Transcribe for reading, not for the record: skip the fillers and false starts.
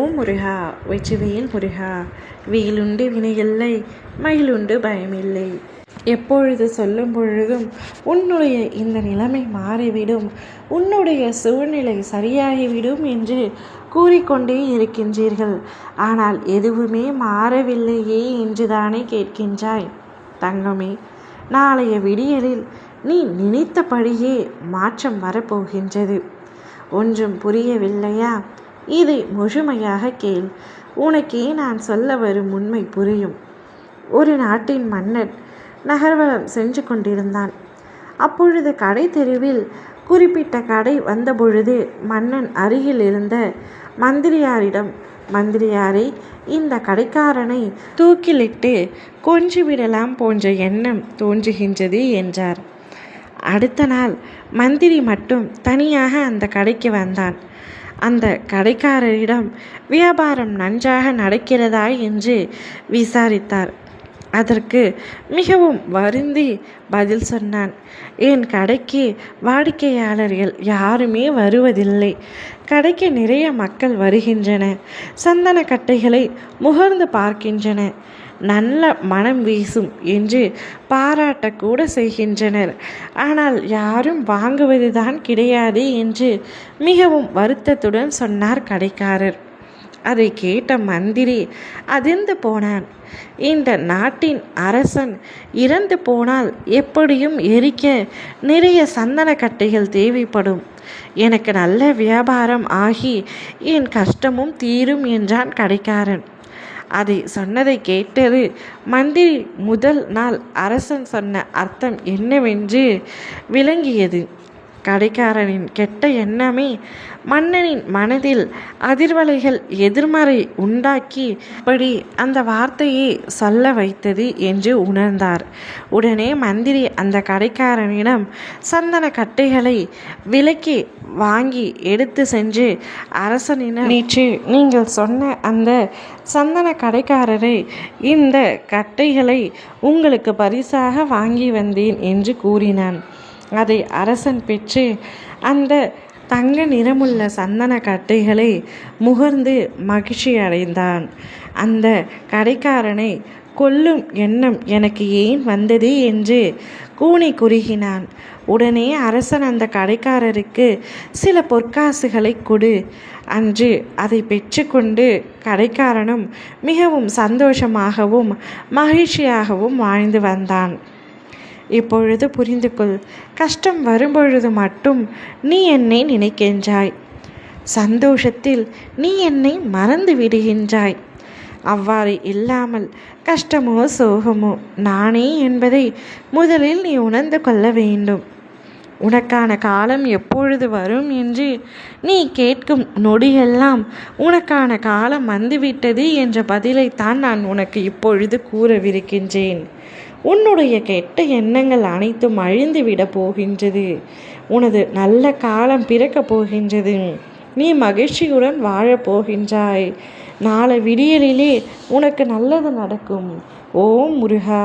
ஓம் முருகா, வெற்றிவேல் முருகா. வேலுண்டு வினையில்லை, மயிலுண்டு பயமில்லை. எப்பொழுது சொல்லும் பொழுதும் உன்னுடைய இந்த நிலைமை மாறிவிடும், உன்னுடைய சூழ்நிலை சரியாகிவிடும் என்று கூறிக்கொண்டே இருக்கின்றீர்கள். ஆனால் எதுவுமே மாறவில்லையே என்று தானே கேட்கின்றாய். தங்கமே, நாளைய விடியலில் நீ நினைத்தபடியே மாற்றம் வரப்போகின்றது. ஒன்றும் புரியவில்லையா? இதை முழுமையாக கேள். உனக்கே நான் சொல்ல வரும் உண்மை புரியும். ஒரு நாட்டின் மன்னன் நகர்வலம் சென்று கொண்டிருந்தான். அப்பொழுது கடை தெருவில் குறிப்பிட்ட கடை வந்தபொழுது மன்னன் அருகில் இருந்த மந்திரியாரிடம், மந்திரியாரை, இந்த கடைக்காரனை தூக்கிலிட்டு கொன்றுவிடலாம் போன்ற எண்ணம் தோன்றுகின்றது என்றார். அடுத்த நாள் மந்திரி மட்டும் தனியாக அந்த கடைக்கு வந்தான். அந்த கடைக்காரரிடம் வியாபாரம் நன்றாக நடக்கிறதா என்று விசாரித்தார். அதற்கு மிகவும் வருந்தி பதில் சொன்னான். என் கடைக்கு வாடிக்கையாளர்கள் யாருமே வருவதில்லை. கடைக்கு நிறைய மக்கள் வருகின்றன, சந்தன கட்டைகளை முகர்ந்து பார்க்கின்றன, நல்ல மனம் வீசும் என்று பாராட்டக்கூட செய்கின்றனர். ஆனால் யாரும் வாங்குவதுதான் கிடையாது என்று மிகவும் வருத்தத்துடன் சொன்னார் கடைக்காரர். அதை கேட்ட மந்திரி அதிர்ந்து போனான். இந்த நாட்டின் அரசன் இறந்து போனால் எப்படியும் எரிக்க நிறைய சந்தன கட்டைகள் தேவைப்படும். எனக்கு நல்ல வியாபாரம் ஆகி என் கஷ்டமும் தீரும் என்றான் கடைக்காரன். அதை சொன்னதை கேட்டது மந்திரி முதல் நாள் அரசன் சொன்ன அர்த்தம் என்னவென்று விளங்கியது. கடைக்காரனின் கெட்ட எண்ணமே மன்னனின் மனதில் அதிர்வலைகள் எதிர்மறை உண்டாக்கி அப்படி அந்த வார்த்தையை சொல்ல வைத்தது என்று உணர்ந்தார். உடனே மந்திரி அந்த கடைக்காரனிடம் சந்தன கட்டைகளை விலைக்கு வாங்கி எடுத்து சென்று அரசனிடம், நேற்று நீங்கள் சொன்ன அந்த சந்தன கடைக்காரரை இந்த கட்டைகளை உங்களுக்கு பரிசாக வாங்கி வந்தேன் என்று கூறினான். அதை அரசன் பெற்று அந்த தங்க நிறமுள்ள சந்தன கட்டைகளை முகர்ந்து மகிழ்ச்சி அடைந்தான். அந்த கடைக்காரனை கொல்லும் எண்ணம் எனக்கு ஏன் வந்தது என்று கூனி குறுகினான். உடனே அரசன் அந்த கடைக்காரருக்கு சில பொற்காசுகளை கொடு. அன்று அதை பெற்றுக்கொண்டு கடைக்காரனும் மிகவும் சந்தோஷமாகவும் மகிழ்ச்சியாகவும் வாழ்ந்து வந்தான். இப்பொழுது புரிந்து கொள். கஷ்டம் வரும்பொழுது மட்டும் நீ என்னை நினைக்கின்றாய், சந்தோஷத்தில் நீ என்னை மறந்து விடுகின்றாய். அவ்வாறு இல்லாமல் கஷ்டமோ சோகமோ நானே என்பதை முதலில் நீ உணர்ந்து கொள்ள வேண்டும். உனக்கான காலம் எப்பொழுது வரும் என்று நீ கேட்கும் நொடியெல்லாம் உனக்கான காலம் வந்துவிட்டது என்ற பதிலைத்தான் நான் உனக்கு இப்பொழுது கூறவிருக்கின்றேன். உன்னுடைய கெட்ட எண்ணங்கள் அனைத்தும் அழிந்துவிட போகின்றது. உனது நல்ல காலம் பிறக்கப் போகின்றது. நீ மகிழ்ச்சியுடன் வாழப்போகின்றாய். நாளை விடியலிலே உனக்கு நல்லது நடக்கும். ஓம் முருகா.